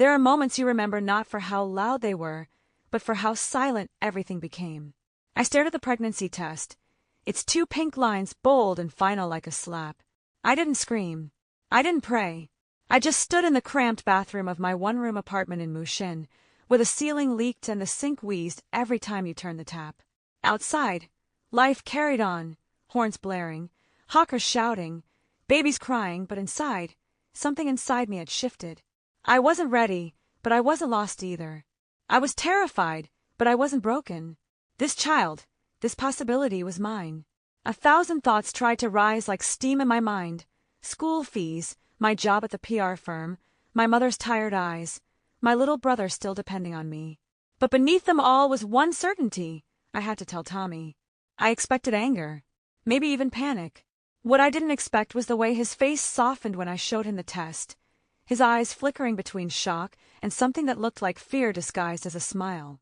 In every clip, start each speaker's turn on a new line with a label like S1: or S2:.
S1: There are moments you remember not for how loud they were, but for how silent everything became. I stared at the pregnancy test, its 2 pink lines bold and final like a slap. I didn't scream. I didn't pray. I just stood in the cramped bathroom of my one-room apartment in Mushin, where the ceiling leaked and the sink wheezed every time you turned the tap. Outside, life carried on, horns blaring, hawkers shouting, babies crying, but inside, something inside me had shifted. I wasn't ready, but I wasn't lost either. I was terrified, but I wasn't broken. This child, this possibility was mine. 1,000 thoughts tried to rise like steam in my mind. School fees, my job at the PR firm, my mother's tired eyes, my little brother still depending on me. But beneath them all was one certainty. I had to tell Tommy. I expected anger, maybe even panic. What I didn't expect was the way his face softened when I showed him the test, his eyes flickering between shock and something that looked like fear disguised as a smile.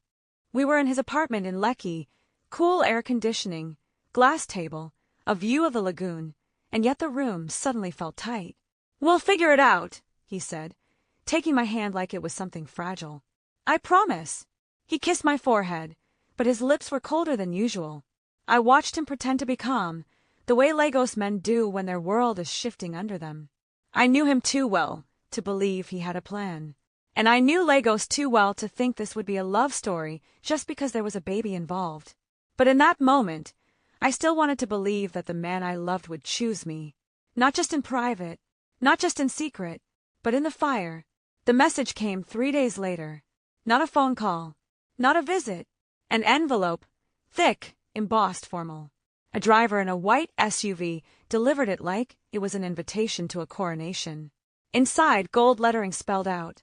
S1: We were in his apartment in Lekki, cool air conditioning, glass table, a view of the lagoon, and yet the room suddenly felt tight. "We'll figure it out," he said, taking my hand like it was something fragile. "I promise." He kissed my forehead, but his lips were colder than usual. I watched him pretend to be calm, the way Lagos men do when their world is shifting under them. I knew him too well to believe he had a plan. And I knew Lagos too well to think this would be a love story just because there was a baby involved. But in that moment, I still wanted to believe that the man I loved would choose me. Not just in private, not just in secret, but in the fire. The message came 3 days later. Not a phone call, not a visit. An envelope, thick, embossed formal. A driver in a white SUV delivered it like it was an invitation to a coronation. Inside, gold lettering spelled out,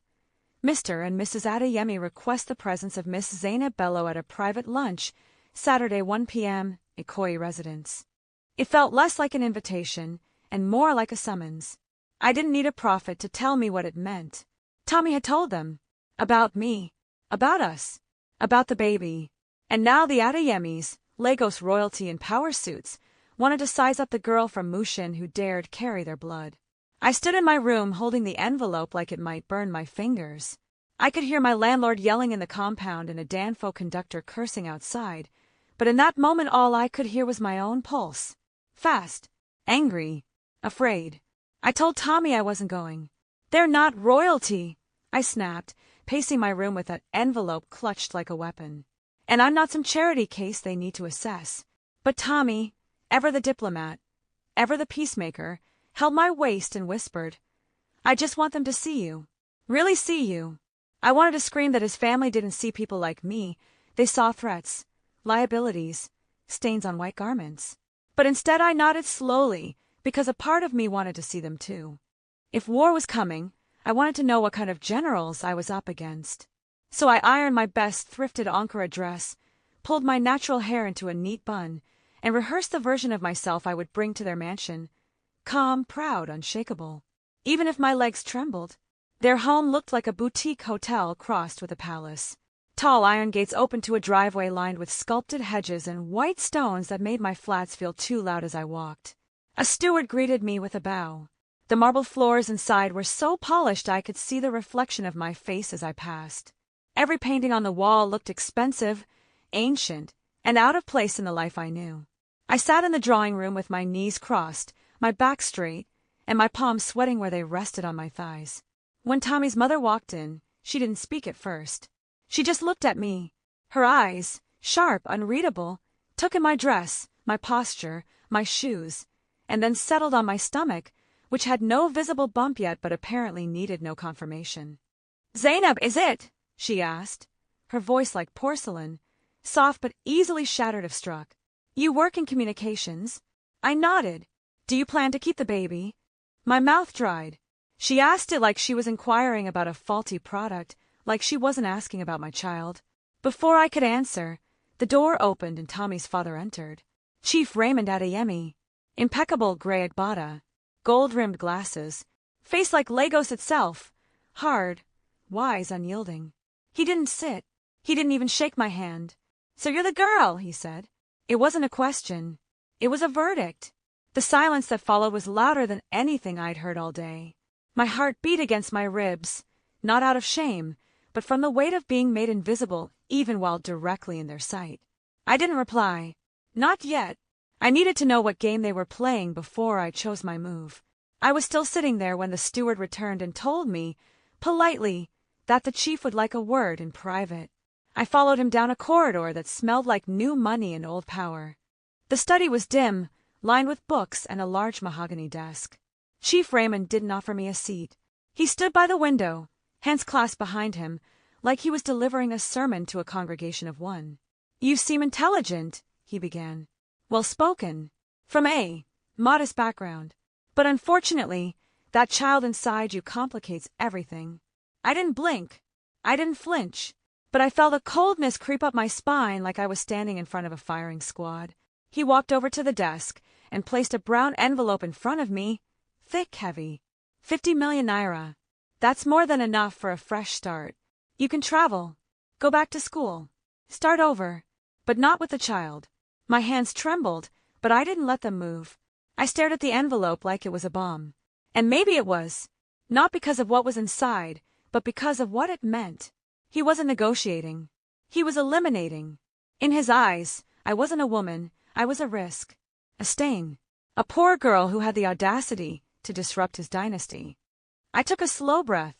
S1: "Mr. and Mrs. Adeyemi request the presence of Miss Zainab Bello at a private lunch, Saturday 1 p.m., Ikoyi residence." It felt less like an invitation and more like a summons. I didn't need a prophet to tell me what it meant. Tommy had told them. About me. About us. About the baby. And now the Adeyemis, Lagos royalty in power suits, wanted to size up the girl from Mushin who dared carry their blood. I stood in my room holding the envelope like it might burn my fingers. I could hear my landlord yelling in the compound and a Danfo conductor cursing outside, but in that moment all I could hear was my own pulse. Fast, angry, afraid. I told Tommy I wasn't going. "They're not royalty," I snapped, pacing my room with that envelope clutched like a weapon. "And I'm not some charity case they need to assess." But Tommy, ever the diplomat, ever the peacemaker, held my waist and whispered, "I just want them to see you. Really see you." I wanted to scream that his family didn't see people like me. They saw threats, liabilities, stains on white garments. But instead I nodded slowly, because a part of me wanted to see them too. If war was coming, I wanted to know what kind of generals I was up against. So I ironed my best thrifted Ankara dress, pulled my natural hair into a neat bun, and rehearsed the version of myself I would bring to their mansion. Calm, proud, unshakable. Even if my legs trembled. Their home looked like a boutique hotel crossed with a palace. Tall iron gates opened to a driveway lined with sculpted hedges and white stones that made my flats feel too loud as I walked. A steward greeted me with a bow. The marble floors inside were so polished I could see the reflection of my face as I passed. Every painting on the wall looked expensive, ancient, and out of place in the life I knew. I sat in the drawing room with my knees crossed, my back straight, and my palms sweating where they rested on my thighs. When Tommy's mother walked in, she didn't speak at first. She just looked at me. Her eyes, sharp, unreadable, took in my dress, my posture, my shoes, and then settled on my stomach, which had no visible bump yet but apparently needed no confirmation. "Zainab, is it?" she asked, her voice like porcelain, soft but easily shattered if struck. "You work in communications." I nodded. "Do you plan to keep the baby?" My mouth dried. She asked it like she was inquiring about a faulty product, like she wasn't asking about my child. Before I could answer, the door opened and Tommy's father entered. Chief Raymond Adeyemi. Impeccable gray agbada, gold-rimmed glasses, face like Lagos itself, hard, wise, unyielding. He didn't sit. He didn't even shake my hand. "So you're the girl," he said. It wasn't a question. It was a verdict. The silence that followed was louder than anything I'd heard all day. My heart beat against my ribs, not out of shame, but from the weight of being made invisible even while directly in their sight. I didn't reply. Not yet. I needed to know what game they were playing before I chose my move. I was still sitting there when the steward returned and told me, politely, that the chief would like a word in private. I followed him down a corridor that smelled like new money and old power. The study was dim, lined with books and a large mahogany desk. Chief Raymond didn't offer me a seat. He stood by the window, hands clasped behind him, like he was delivering a sermon to a congregation of one. "You seem intelligent," he began. "Well-spoken. From a modest background. But unfortunately, that child inside you complicates everything." I didn't blink. I didn't flinch. But I felt a coldness creep up my spine like I was standing in front of a firing squad. He walked over to the desk and placed a brown envelope in front of me. Thick, heavy. 50 million naira. That's more than enough for a fresh start. You can travel. Go back to school. Start over. But not with the child. My hands trembled, but I didn't let them move. I stared at the envelope like it was a bomb. And maybe it was. Not because of what was inside, but because of what it meant. He wasn't negotiating. He was eliminating. In his eyes, I wasn't a woman, I was a risk. A stain. A poor girl who had the audacity to disrupt his dynasty. I took a slow breath.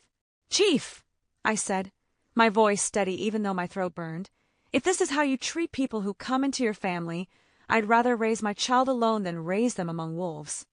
S1: "Chief," I said, my voice steady even though my throat burned, "if this is how you treat people who come into your family, I'd rather raise my child alone than raise them among wolves."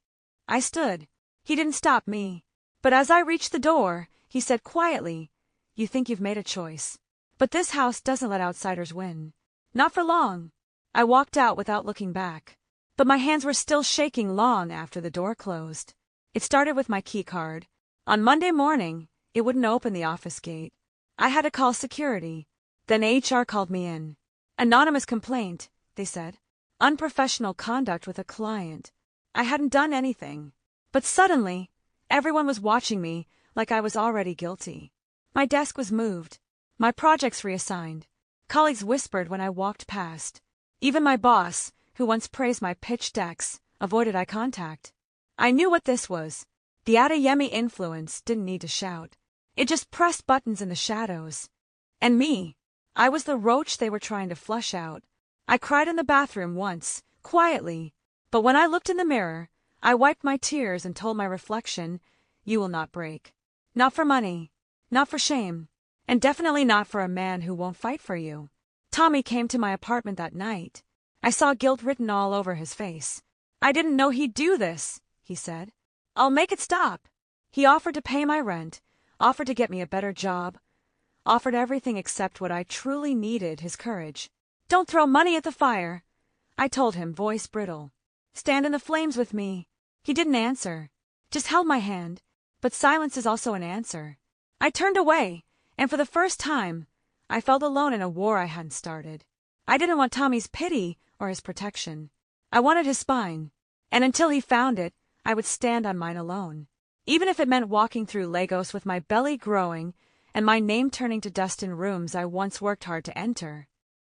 S1: I stood. He didn't stop me. But as I reached the door, he said quietly, "You think you've made a choice. But this house doesn't let outsiders win. Not for long." I walked out without looking back. But my hands were still shaking long after the door closed. It started with my key card. On Monday morning, it wouldn't open the office gate. I had to call security. Then HR called me in. "Anonymous complaint," they said. "Unprofessional conduct with a client." I hadn't done anything. But suddenly, everyone was watching me like I was already guilty. My desk was moved. My projects reassigned. Colleagues whispered when I walked past. Even my boss, who once praised my pitch decks, avoided eye contact. I knew what this was. The Adeyemi influence didn't need to shout. It just pressed buttons in the shadows. And me, I was the roach they were trying to flush out. I cried in the bathroom once, quietly, but when I looked in the mirror, I wiped my tears and told my reflection, "You will not break. Not for money. Not for shame. And definitely not for a man who won't fight for you." Tommy came to my apartment that night. I saw guilt written all over his face. "I didn't know he'd do this," he said. "I'll make it stop." He offered to pay my rent, offered to get me a better job, offered everything except what I truly needed, his courage. "Don't throw money at the fire," I told him, voice brittle. "Stand in the flames with me." He didn't answer, just held my hand, but silence is also an answer. I turned away, and for the first time, I felt alone in a war I hadn't started. I didn't want Tommy's pity or his protection. I wanted his spine, and until he found it, I would stand on mine alone. Even if it meant walking through Lagos with my belly growing and my name turning to dust in rooms I once worked hard to enter.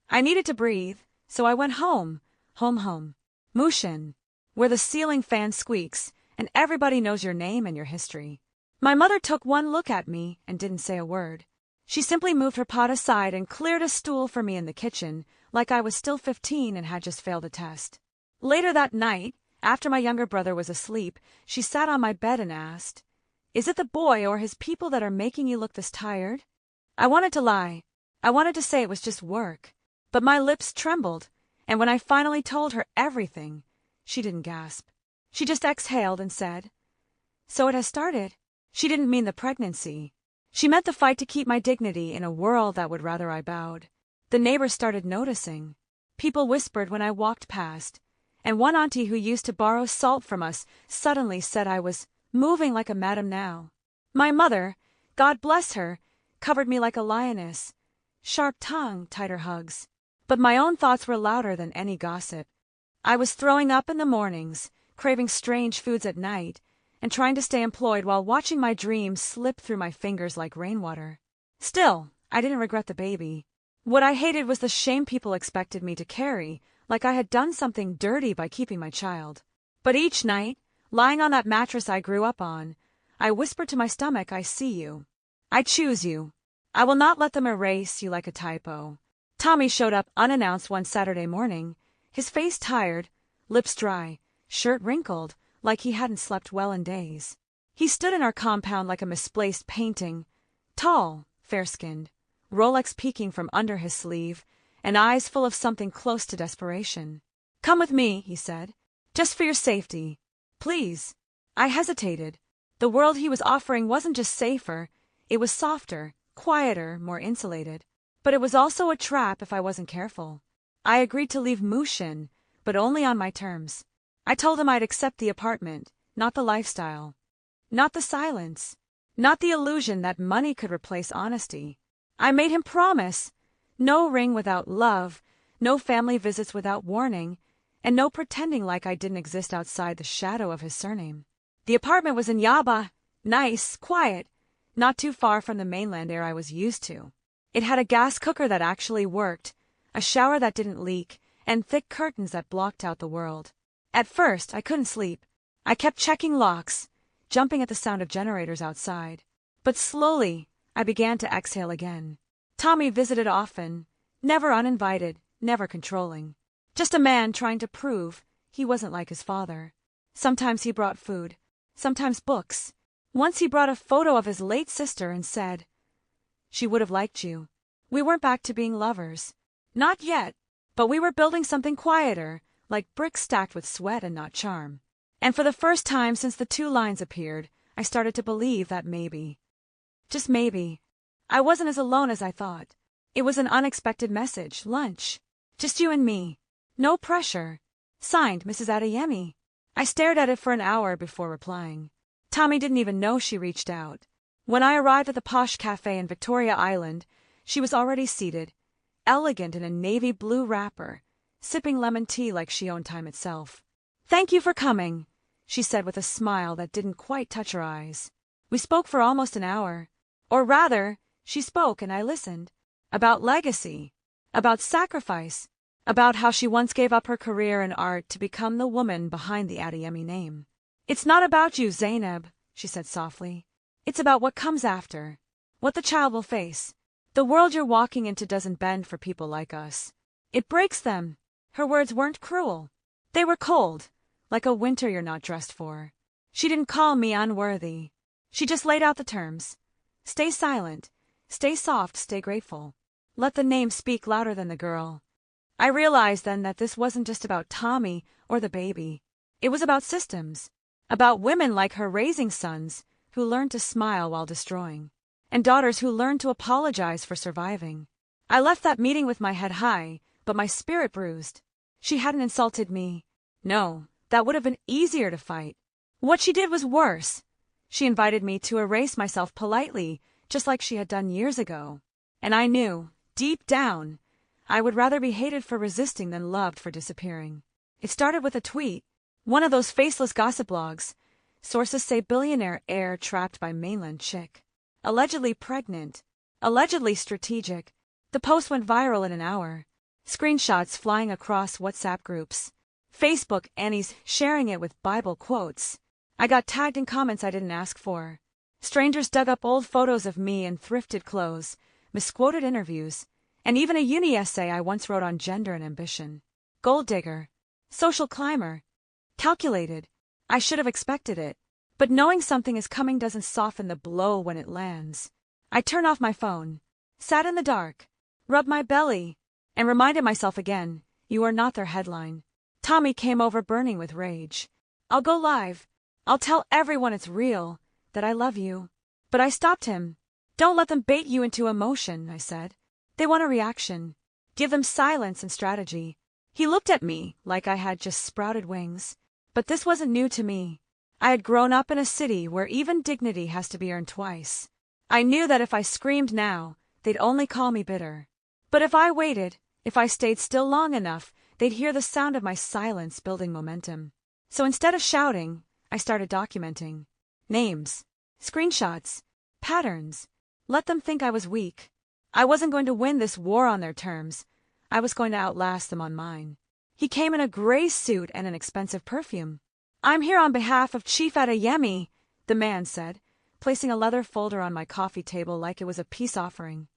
S1: I needed to breathe, so I went home. Home. Mushin, where the ceiling fan squeaks and everybody knows your name and your history. My mother took one look at me and didn't say a word. She simply moved her pot aside and cleared a stool for me in the kitchen, like I was still 15 and had just failed a test. Later that night, after my younger brother was asleep, she sat on my bed and asked, "Is it the boy or his people that are making you look this tired?" I wanted to lie. I wanted to say it was just work. But my lips trembled, and when I finally told her everything, she didn't gasp. She just exhaled and said, "So it has started." She didn't mean the pregnancy. She meant the fight to keep my dignity in a world that would rather I bowed. The neighbors started noticing. People whispered when I walked past, and one auntie who used to borrow salt from us suddenly said I was moving like a madam now. My mother, God bless her, covered me like a lioness. Sharp tongue, tighter hugs. But my own thoughts were louder than any gossip. I was throwing up in the mornings, craving strange foods at night, and trying to stay employed while watching my dreams slip through my fingers like rainwater. Still, I didn't regret the baby. What I hated was the shame people expected me to carry, like I had done something dirty by keeping my child. But each night, lying on that mattress I grew up on, I whispered to my stomach, "I see you. I choose you. I will not let them erase you like a typo. Tommy showed up unannounced one Saturday morning, his face tired, lips dry, shirt wrinkled, like he hadn't slept well in days. He stood in our compound like a misplaced painting, tall, fair-skinned, Rolex peeking from under his sleeve, and eyes full of something close to desperation. "Come with me," he said. "Just for your safety. Please." I hesitated. The world he was offering wasn't just safer, it was softer, quieter, more insulated. But it was also a trap if I wasn't careful. I agreed to leave Mushin, but only on my terms. I told him I'd accept the apartment, not the lifestyle. Not the silence. Not the illusion that money could replace honesty. I made him promise. No ring without love, no family visits without warning, and no pretending like I didn't exist outside the shadow of his surname. The apartment was in Yaba, nice, quiet, not too far from the mainland air I was used to. It had a gas cooker that actually worked, a shower that didn't leak, and thick curtains that blocked out the world. At first, I couldn't sleep. I kept checking locks, jumping at the sound of generators outside. But slowly, I began to exhale again. Tommy visited often, never uninvited, never controlling. Just a man trying to prove he wasn't like his father. Sometimes he brought food, sometimes books. Once he brought a photo of his late sister and said, "She would have liked you." We weren't back to being lovers. Not yet, but we were building something quieter, like bricks stacked with sweat and not charm. And for the first time since the two lines appeared, I started to believe that maybe, just maybe, I wasn't as alone as I thought. It was an unexpected message, lunch. Just you and me. No pressure. Signed, Mrs. Adeyemi. I stared at it for an hour before replying. Tommy didn't even know she reached out. When I arrived at the posh cafe in Victoria Island, she was already seated, elegant in a navy blue wrapper, sipping lemon tea like she owned time itself. "Thank you for coming," she said with a smile that didn't quite touch her eyes. We spoke for almost an hour. Or rather, she spoke and I listened. About legacy. About sacrifice. About how she once gave up her career in art to become the woman behind the Adeyemi name. "It's not about you, Zainab," she said softly. "It's about what comes after. What the child will face. The world you're walking into doesn't bend for people like us. It breaks them." Her words weren't cruel. They were cold, like a winter you're not dressed for. She didn't call me unworthy. She just laid out the terms. Stay silent. Stay soft, stay grateful. Let the name speak louder than the girl. I realized then that this wasn't just about Tommy or the baby. It was about systems. About women like her raising sons who learned to smile while destroying. And daughters who learned to apologize for surviving. I left that meeting with my head high, but my spirit bruised. She hadn't insulted me. No, that would have been easier to fight. What she did was worse. She invited me to erase myself politely, just like she had done years ago. And I knew, deep down, I would rather be hated for resisting than loved for disappearing. It started with a tweet. One of those faceless gossip blogs. Sources say billionaire heir trapped by mainland chick. Allegedly pregnant. Allegedly strategic. The post went viral in an hour. Screenshots flying across WhatsApp groups. Facebook Annies sharing it with Bible quotes. I got tagged in comments I didn't ask for. Strangers dug up old photos of me in thrifted clothes, misquoted interviews, and even a uni essay I once wrote on gender and ambition. Gold digger. Social climber. Calculated. I should have expected it. But knowing something is coming doesn't soften the blow when it lands. I turned off my phone, sat in the dark, rubbed my belly, and reminded myself again, you are not their headline. Tommy came over burning with rage. "I'll go live. I'll tell everyone it's real, that I love you." But I stopped him. "Don't let them bait you into emotion," I said. "They want a reaction. Give them silence and strategy." He looked at me like I had just sprouted wings. But this wasn't new to me. I had grown up in a city where even dignity has to be earned twice. I knew that if I screamed now, they'd only call me bitter. But if I waited, if I stayed still long enough, they'd hear the sound of my silence building momentum. So instead of shouting, I started documenting. Names. Screenshots. Patterns. Let them think I was weak. I wasn't going to win this war on their terms. I was going to outlast them on mine. He came in a gray suit and an expensive perfume. "I'm here on behalf of Chief Adeyemi," the man said, placing a leather folder on my coffee table like it was a peace offering.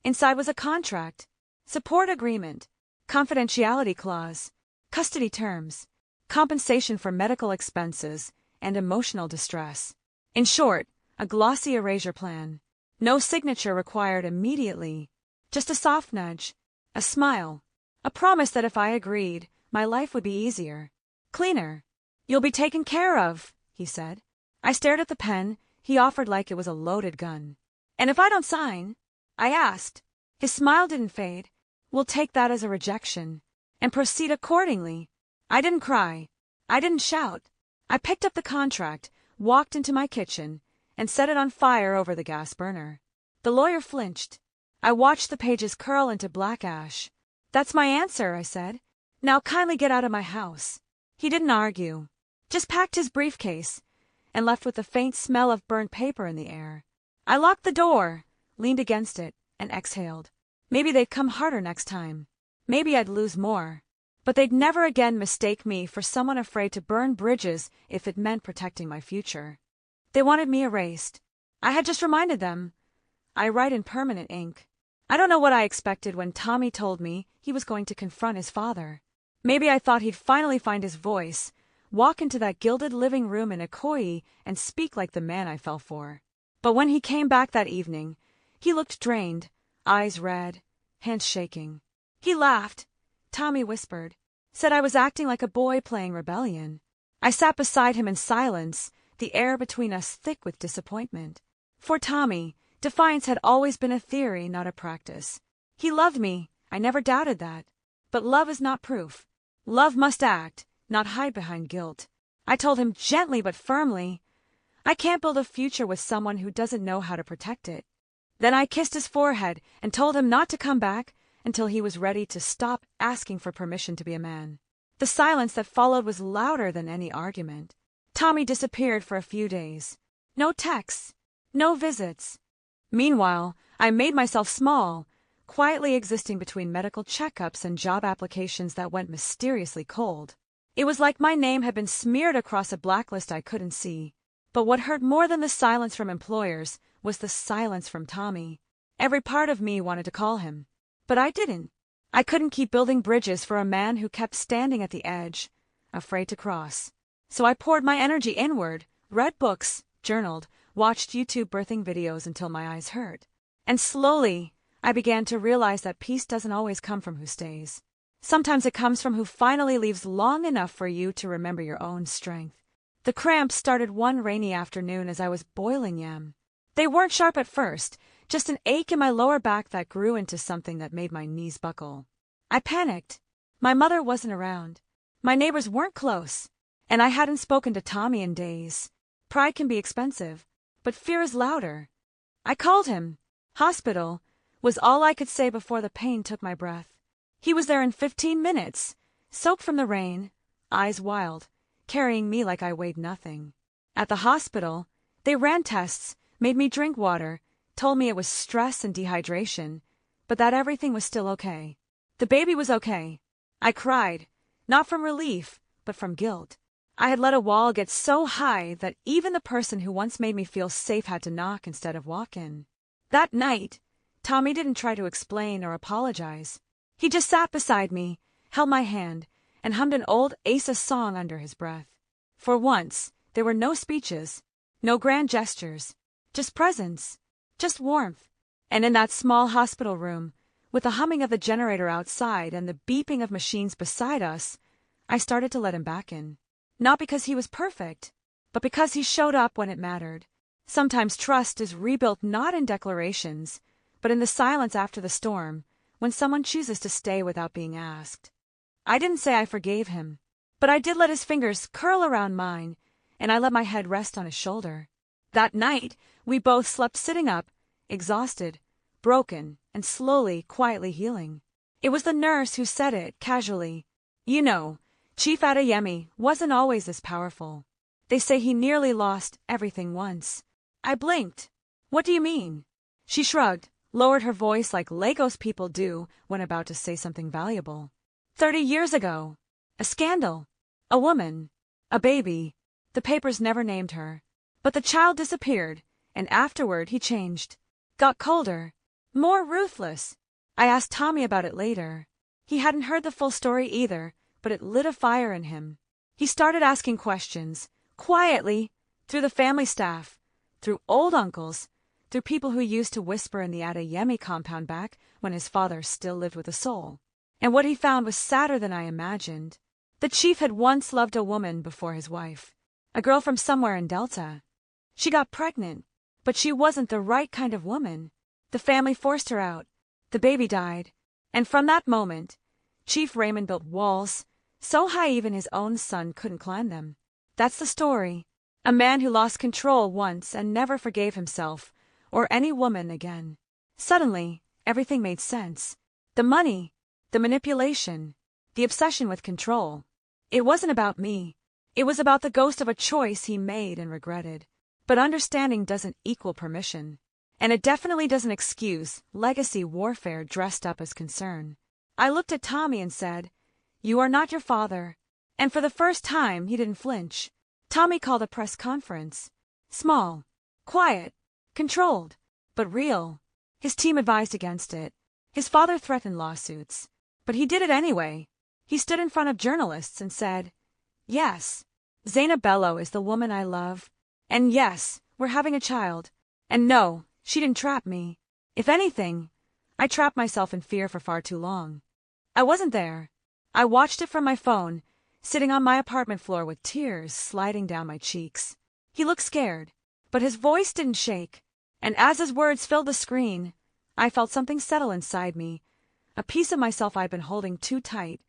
S1: Inside was a contract, support agreement, confidentiality clause, custody terms, compensation for medical expenses, and emotional distress. In short, a glossy erasure plan. No signature required immediately, just a soft nudge, a smile, a promise that if I agreed, my life would be easier, cleaner. "You'll be taken care of," he said. I stared at the pen he offered like it was a loaded gun. "And if I don't sign?" I asked. His smile didn't fade. "We'll take that as a rejection and proceed accordingly." I didn't cry. I didn't shout. I picked up the contract, walked into my kitchen, and set it on fire over the gas burner. The lawyer flinched. I watched the pages curl into black ash. "That's my answer," I said. "Now kindly get out of my house." He didn't argue, just packed his briefcase and left with the faint smell of burnt paper in the air. I locked the door, leaned against it, and exhaled. Maybe they'd come harder next time. Maybe I'd lose more. But they'd never again mistake me for someone afraid to burn bridges if it meant protecting my future. They wanted me erased. I had just reminded them. I write in permanent ink. I don't know what I expected when Tommy told me he was going to confront his father. Maybe I thought he'd finally find his voice, walk into that gilded living room in Ikoyi and speak like the man I fell for. But when he came back that evening, he looked drained, eyes red, hands shaking. He laughed. Tommy whispered, said I was acting like a boy playing rebellion. I sat beside him in silence, the air between us thick with disappointment. For Tommy, defiance had always been a theory, not a practice. He loved me, I never doubted that. But love is not proof. Love must act, not hide behind guilt. I told him gently but firmly, I can't build a future with someone who doesn't know how to protect it. Then I kissed his forehead and told him not to come back until he was ready to stop asking for permission to be a man. The silence that followed was louder than any argument. Tommy disappeared for a few days. No texts, no visits. Meanwhile, I made myself small, quietly existing between medical checkups and job applications that went mysteriously cold. It was like my name had been smeared across a blacklist I couldn't see. But what hurt more than the silence from employers was the silence from Tommy. Every part of me wanted to call him. But I didn't. I couldn't keep building bridges for a man who kept standing at the edge, afraid to cross. So I poured my energy inward, read books, journaled, watched YouTube birthing videos until my eyes hurt. And slowly, I began to realize that peace doesn't always come from who stays. Sometimes it comes from who finally leaves long enough for you to remember your own strength. The cramps started one rainy afternoon as I was boiling yam. They weren't sharp at first, just an ache in my lower back that grew into something that made my knees buckle. I panicked. My mother wasn't around. My neighbors weren't close. And I hadn't spoken to Tommy in days. Pride can be expensive, but fear is louder. I called him. Hospital was all I could say before the pain took my breath. He was there in 15 minutes, soaked from the rain, eyes wild, carrying me like I weighed nothing. At the hospital, they ran tests, made me drink water, told me it was stress and dehydration, but that everything was still okay. The baby was okay. I cried, not from relief, but from guilt. I had let a wall get so high that even the person who once made me feel safe had to knock instead of walk in. That night, Tommy didn't try to explain or apologize. He just sat beside me, held my hand, and hummed an old Asa song under his breath. For once, there were no speeches, no grand gestures, just presence, just warmth. And in that small hospital room, with the humming of the generator outside and the beeping of machines beside us, I started to let him back in. Not because he was perfect, but because he showed up when it mattered. Sometimes trust is rebuilt not in declarations, but in the silence after the storm, when someone chooses to stay without being asked. I didn't say I forgave him, but I did let his fingers curl around mine, and I let my head rest on his shoulder. That night, we both slept sitting up, exhausted, broken, and slowly, quietly healing. It was the nurse who said it, casually. You know, Chief Adeyemi wasn't always this powerful. They say he nearly lost everything once. I blinked. What do you mean? She shrugged, lowered her voice like Lagos people do when about to say something valuable. 30 years ago. A scandal. A woman. A baby. The papers never named her. But the child disappeared, and afterward he changed. Got colder. More ruthless. I asked Tommy about it later. He hadn't heard the full story either, but it lit a fire in him. He started asking questions, quietly, through the family staff, through old uncles, through people who used to whisper in the Adeyemi compound back when his father still lived with a soul. And what he found was sadder than I imagined. The chief had once loved a woman before his wife, a girl from somewhere in Delta. She got pregnant, but she wasn't the right kind of woman. The family forced her out. The baby died. And from that moment, Chief Raymond built walls, so high even his own son couldn't climb them. That's the story. A man who lost control once and never forgave himself, or any woman again. Suddenly, everything made sense. The money, the manipulation, the obsession with control. It wasn't about me. It was about the ghost of a choice he made and regretted. But understanding doesn't equal permission. And it definitely doesn't excuse legacy warfare dressed up as concern. I looked at Tommy and said, "You are not your father." And for the first time, he didn't flinch. Tommy called a press conference. Small, quiet, controlled, but real. His team advised against it. His father threatened lawsuits. But he did it anyway. He stood in front of journalists and said, "Yes, Zainab is the woman I love. And yes, we're having a child. And no, she didn't trap me. If anything, I trapped myself in fear for far too long. I wasn't there. I watched it from my phone, sitting on my apartment floor with tears sliding down my cheeks. He looked scared, but his voice didn't shake. And as his words filled the screen, I felt something settle inside me, a piece of myself I'd been holding too tight,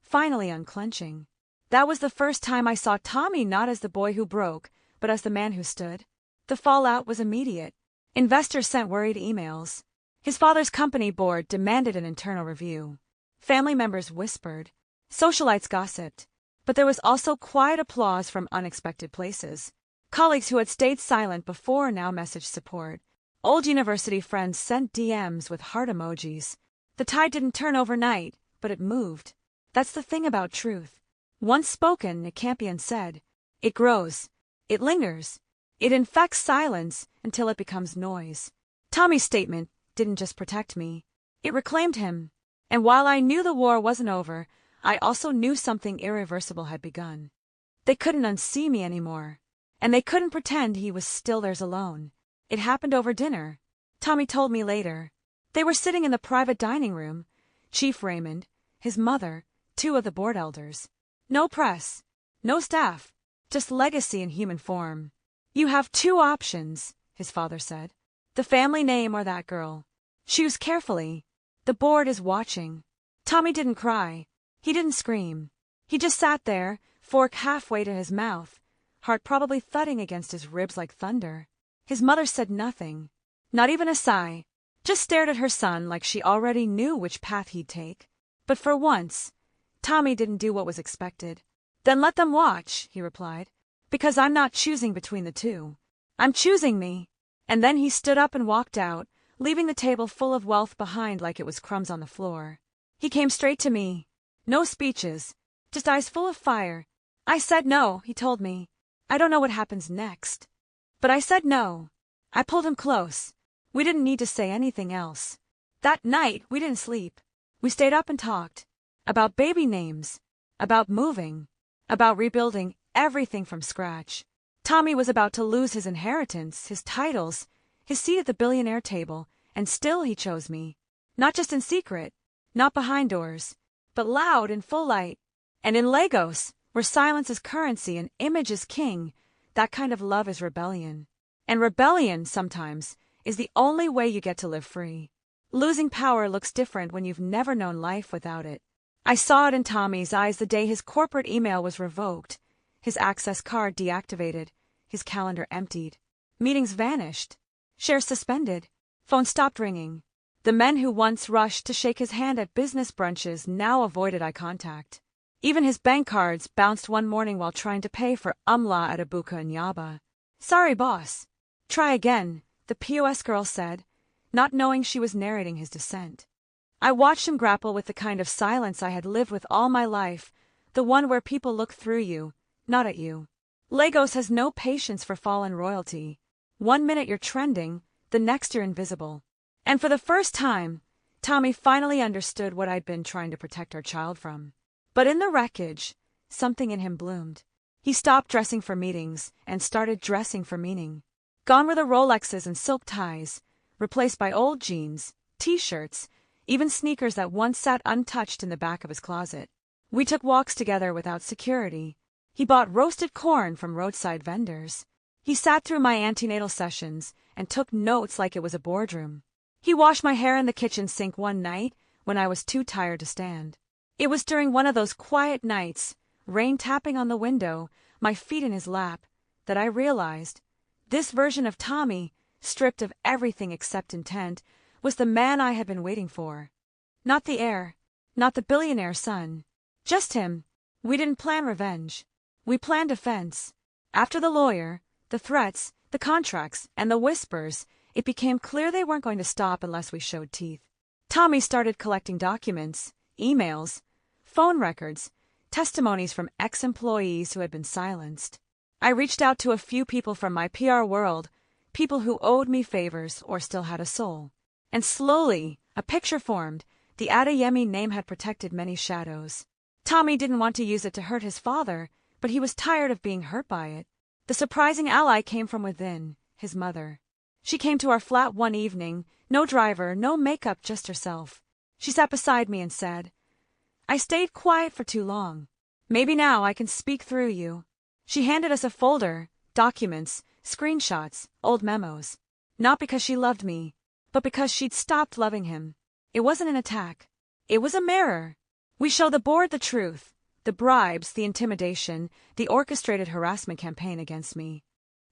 S1: finally unclenching. That was the first time I saw Tommy not as the boy who broke, but as the man who stood. The fallout was immediate. Investors sent worried emails. His father's company board demanded an internal review. Family members whispered. Socialites gossiped. But there was also quiet applause from unexpected places. Colleagues who had stayed silent before now messaged support. Old university friends sent DMs with heart emojis. The tide didn't turn overnight, but it moved. That's the thing about truth. Once spoken, it can't be unsaid. It grows. It lingers. It infects silence until it becomes noise. Tommy's statement didn't just protect me. It reclaimed him. And while I knew the war wasn't over, I also knew something irreversible had begun. They couldn't unsee me anymore. And they couldn't pretend he was still theirs alone. It happened over dinner. Tommy told me later. They were sitting in the private dining room. Chief Raymond, his mother, 2 of the board elders. No press. No staff. Just legacy in human form. "You have 2 options," his father said. "The family name or that girl. Choose carefully. The board is watching." Tommy didn't cry. He didn't scream. He just sat there, fork halfway to his mouth, heart probably thudding against his ribs like thunder. His mother said nothing. Not even a sigh. Just stared at her son like she already knew which path he'd take. But for once, Tommy didn't do what was expected. "Then let them watch," he replied. "Because I'm not choosing between the 2. I'm choosing me." And then he stood up and walked out, leaving the table full of wealth behind like it was crumbs on the floor. He came straight to me. No speeches, just eyes full of fire. "I said no," he told me. "I don't know what happens next. But I said no." I pulled him close. We didn't need to say anything else. That night, we didn't sleep. We stayed up and talked. About baby names. About moving. About rebuilding everything from scratch. Tommy was about to lose his inheritance, his titles, his seat at the billionaire table, and still he chose me. Not just in secret, not behind doors, but loud in full light. And in Lagos, where silence is currency and image is king, that kind of love is rebellion. And rebellion, sometimes, is the only way you get to live free. Losing power looks different when you've never known life without it. I saw it in Tommy's eyes the day his corporate email was revoked, his access card deactivated, his calendar emptied. Meetings vanished. Shares suspended. Phone stopped ringing. The men who once rushed to shake his hand at business brunches now avoided eye contact. Even his bank cards bounced one morning while trying to pay for Umla at Abuka and Yaba. "Sorry, boss." "Try again," the POS girl said, not knowing she was narrating his descent. I watched him grapple with the kind of silence I had lived with all my life, the one where people look through you, not at you. Lagos has no patience for fallen royalty. One minute you're trending, the next you're invisible. And for the first time, Tommy finally understood what I'd been trying to protect our child from. But in the wreckage, something in him bloomed. He stopped dressing for meetings and started dressing for meaning. Gone were the Rolexes and silk ties, replaced by old jeans, t-shirts, even sneakers that once sat untouched in the back of his closet. We took walks together without security. He bought roasted corn from roadside vendors. He sat through my antenatal sessions and took notes like it was a boardroom. He washed my hair in the kitchen sink one night when I was too tired to stand. It was during one of those quiet nights, rain tapping on the window, my feet in his lap, that I realized this version of Tommy, stripped of everything except intent, was the man I had been waiting for. Not the heir, not the billionaire son. Just him. We didn't plan revenge. We planned defense. After the lawyer, the threats, the contracts, and the whispers, it became clear they weren't going to stop unless we showed teeth. Tommy started collecting documents, emails, phone records, testimonies from ex-employees who had been silenced. I reached out to a few people from my PR world, people who owed me favors or still had a soul. And slowly, a picture formed. The Adeyemi name had protected many shadows. Tommy didn't want to use it to hurt his father, but he was tired of being hurt by it. The surprising ally came from within, his mother. She came to our flat one evening, no driver, no makeup, just herself. She sat beside me and said, "I stayed quiet for too long. Maybe now I can speak through you." She handed us a folder, documents, screenshots, old memos. Not because she loved me, but because she'd stopped loving him. It wasn't an attack. It was a mirror. We showed the board the truth, the bribes, the intimidation, the orchestrated harassment campaign against me.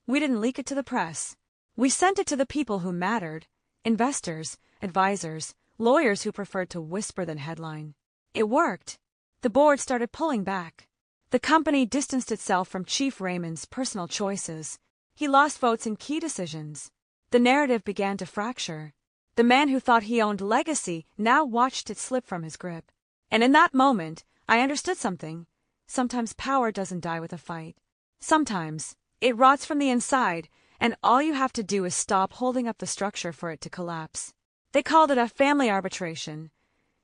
S1: We didn't leak it to the press. We sent it to the people who mattered, investors, advisors, lawyers who preferred to whisper than headline. It worked. The board started pulling back. The company distanced itself from Chief Raymond's personal choices. He lost votes in key decisions. The narrative began to fracture. The man who thought he owned legacy now watched it slip from his grip. And in that moment, I understood something. Sometimes power doesn't die with a fight. Sometimes it rots from the inside, and all you have to do is stop holding up the structure for it to collapse. They called it a family arbitration,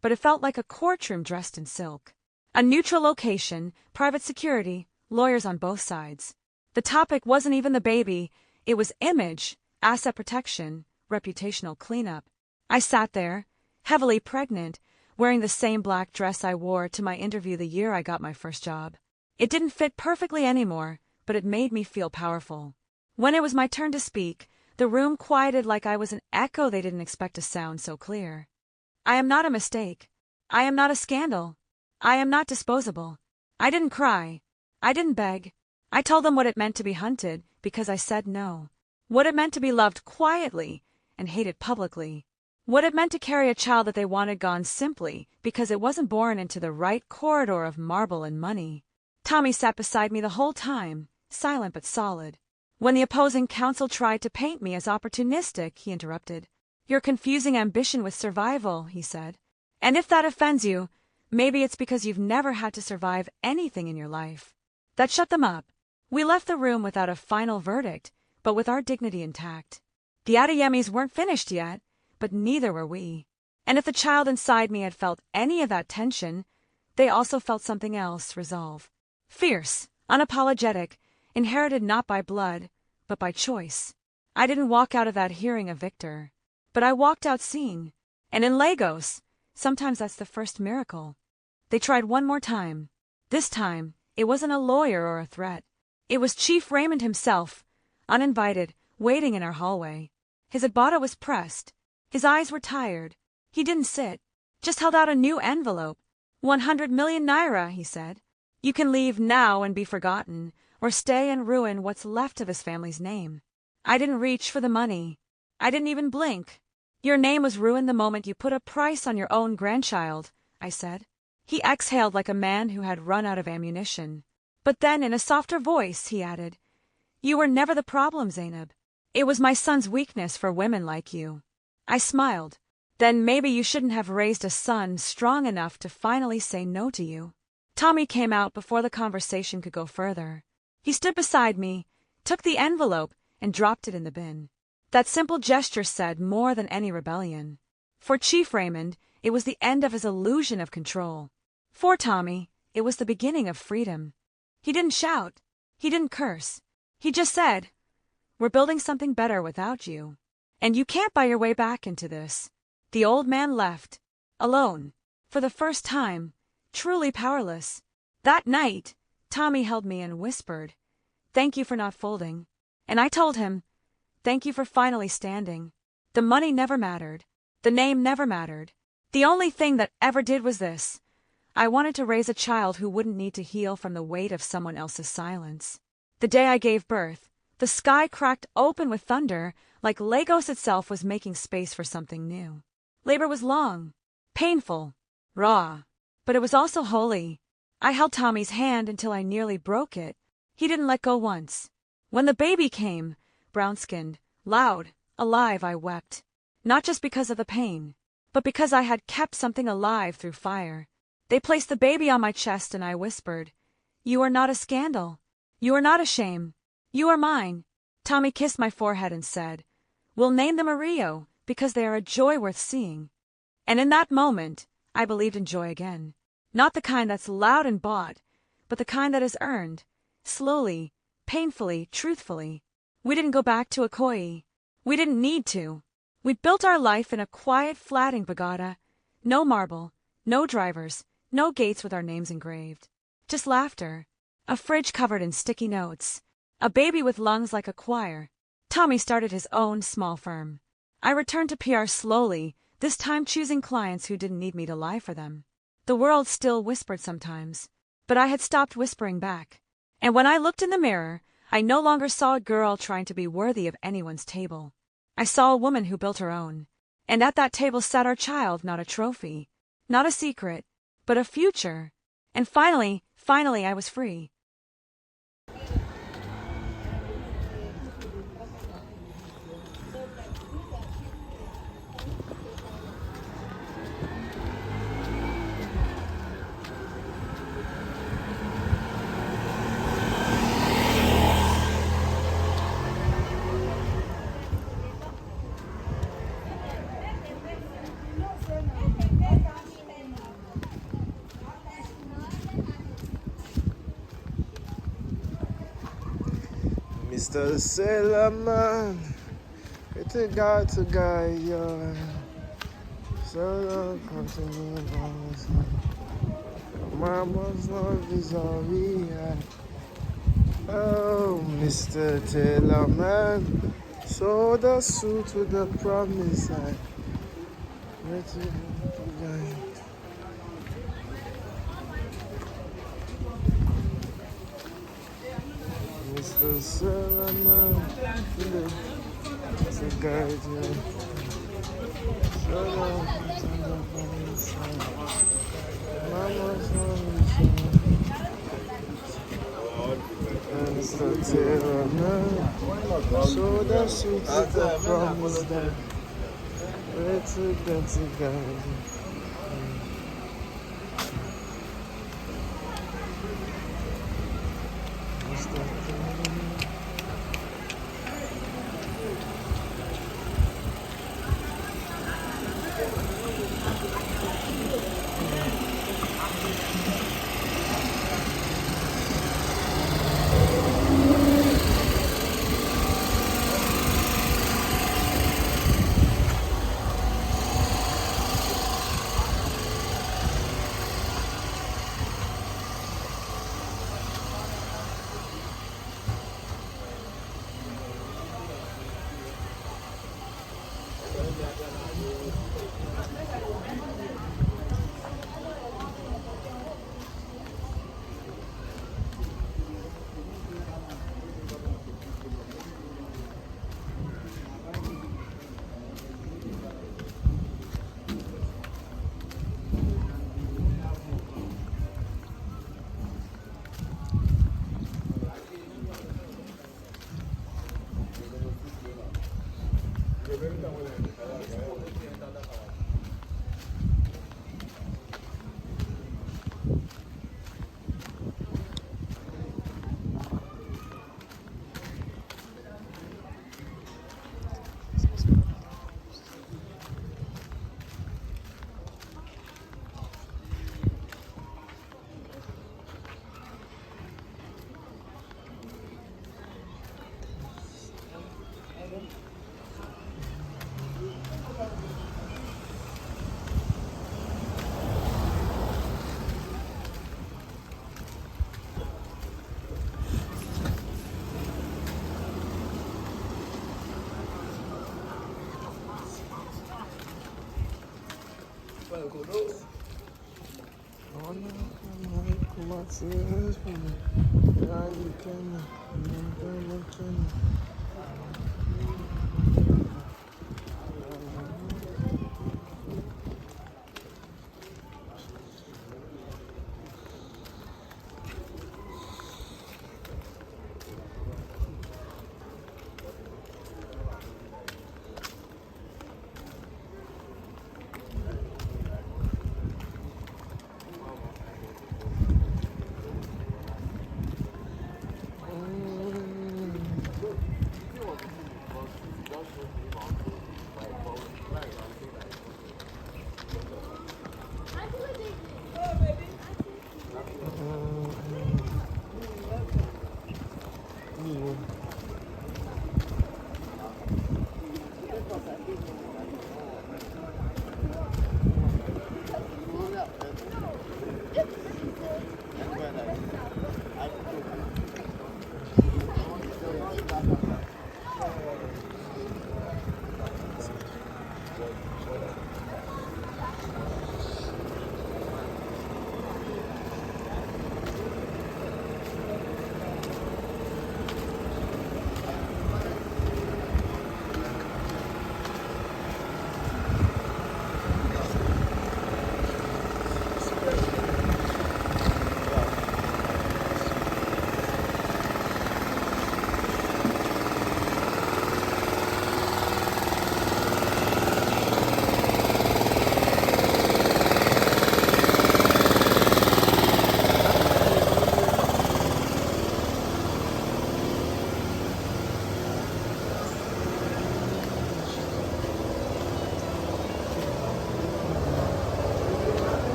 S1: but it felt like a courtroom dressed in silk. A neutral location, private security, lawyers on both sides. The topic wasn't even the baby, it was image, asset protection, reputational cleanup. I sat there, heavily pregnant, wearing the same black dress I wore to my interview the year I got my first job. It didn't fit perfectly anymore, but it made me feel powerful. When it was my turn to speak, the room quieted like I was an echo they didn't expect to sound so clear. I am not a mistake. I am not a scandal. I am not disposable. I didn't cry. I didn't beg. I told them what it meant to be hunted because I said no. What it meant to be loved quietly and hated publicly. What it meant to carry a child that they wanted gone simply because it wasn't born into the right corridor of marble and money. Tommy sat beside me the whole time, silent but solid. When the opposing counsel tried to paint me as opportunistic, he interrupted. "You're confusing ambition with survival," he said. "And if that offends you, maybe it's because you've never had to survive anything in your life." That shut them up. We left the room without a final verdict, but with our dignity intact. The Adeyemis weren't finished yet, but neither were we. And if the child inside me had felt any of that tension, they also felt something else, resolve. Fierce, unapologetic, inherited not by blood, but by choice. I didn't walk out of that hearing a victor, but I walked out seen. And in Lagos, sometimes that's the first miracle. They tried one more time. This time, it wasn't a lawyer or a threat. It was Chief Raymond himself, uninvited, waiting in our hallway. His agbada was pressed. His eyes were tired. He didn't sit, just held out a new envelope. 100 million naira, he said. You can leave now and be forgotten, or stay and ruin what's left of his family's name. I didn't reach for the money. I didn't even blink. Your name was ruined the moment you put a price on your own grandchild, I said. He exhaled like a man who had run out of ammunition. But then, in a softer voice, he added, "You were never the problem, Zainab. It was my son's weakness for women like you." I smiled. Then maybe you shouldn't have raised a son strong enough to finally say no to you. Tommy came out before the conversation could go further. He stood beside me, took the envelope, and dropped it in the bin. That simple gesture said more than any rebellion. For Chief Raymond, it was the end of his illusion of control. For Tommy, it was the beginning of freedom. He didn't shout. He didn't curse. He just said, "We're building something better without you. And you can't buy your way back into this." The old man left, alone, for the first time, truly powerless. That night, Tommy held me and whispered, "Thank you for not folding." And I told him, "Thank you for finally standing." The money never mattered. The name never mattered. The only thing that ever did was this. I wanted to raise a child who wouldn't need to heal from the weight of someone else's silence. The day I gave birth, the sky cracked open with thunder, like Lagos itself was making space for something new. Labor was long, painful, raw, but it was also holy. I held Tommy's hand until I nearly broke it. He didn't let go once. When the baby came, brown-skinned, loud, alive, I wept. Not just because of the pain, but because I had kept something alive through fire. They placed the baby on my chest and I whispered, "You are not a scandal. You are not a shame. You are mine." Tommy kissed my forehead and said, "We'll name them Ario, because they are a joy worth seeing." And in that moment, I believed in joy again. Not the kind that's loud and bought, but the kind that is earned, slowly, painfully, truthfully. We didn't go back to Ikoyi. We didn't need to. We built our life in a quiet, flatting pagoda. No marble, no drivers, no gates with our names engraved. Just laughter. A fridge covered in sticky notes. A baby with lungs like a choir. Tommy started his own small firm. I returned to PR slowly, this time choosing clients who didn't need me to lie for them. The world still whispered sometimes, but I had stopped whispering back. And when I looked in the mirror, I no longer saw a girl trying to be worthy of anyone's table. I saw a woman who built her own. And at that table sat our child, not a trophy, not a secret, but a future. And finally, I was free.
S2: Mr. Sailor Man, it's a guy to guide you. So come to me, boss. Mama's love is all we have. Oh, Mr. Tailor Man, so the suit to the promise I let you guide. Mr. Sailor Man, to guide you. So the promise I Mama's love is Mr. Tailor Man, so the suit to the promise that where to get to guide you.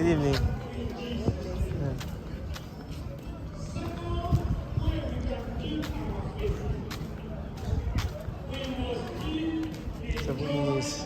S2: Good evening. So good news.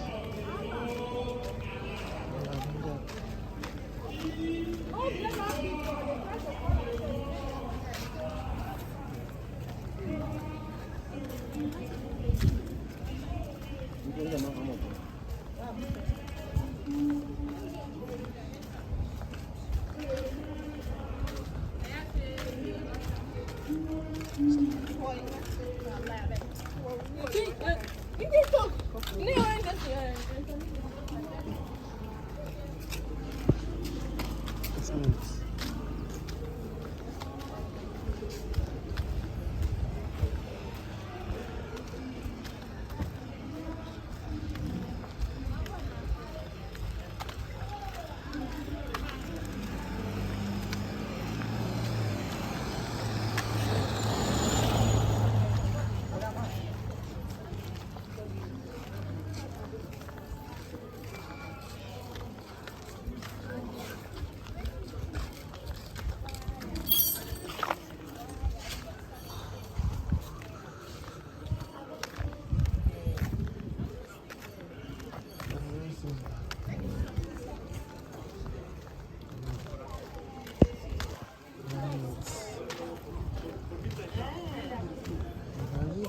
S2: It's news.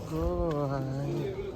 S2: go high.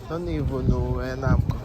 S2: Don't even know when I'm coming.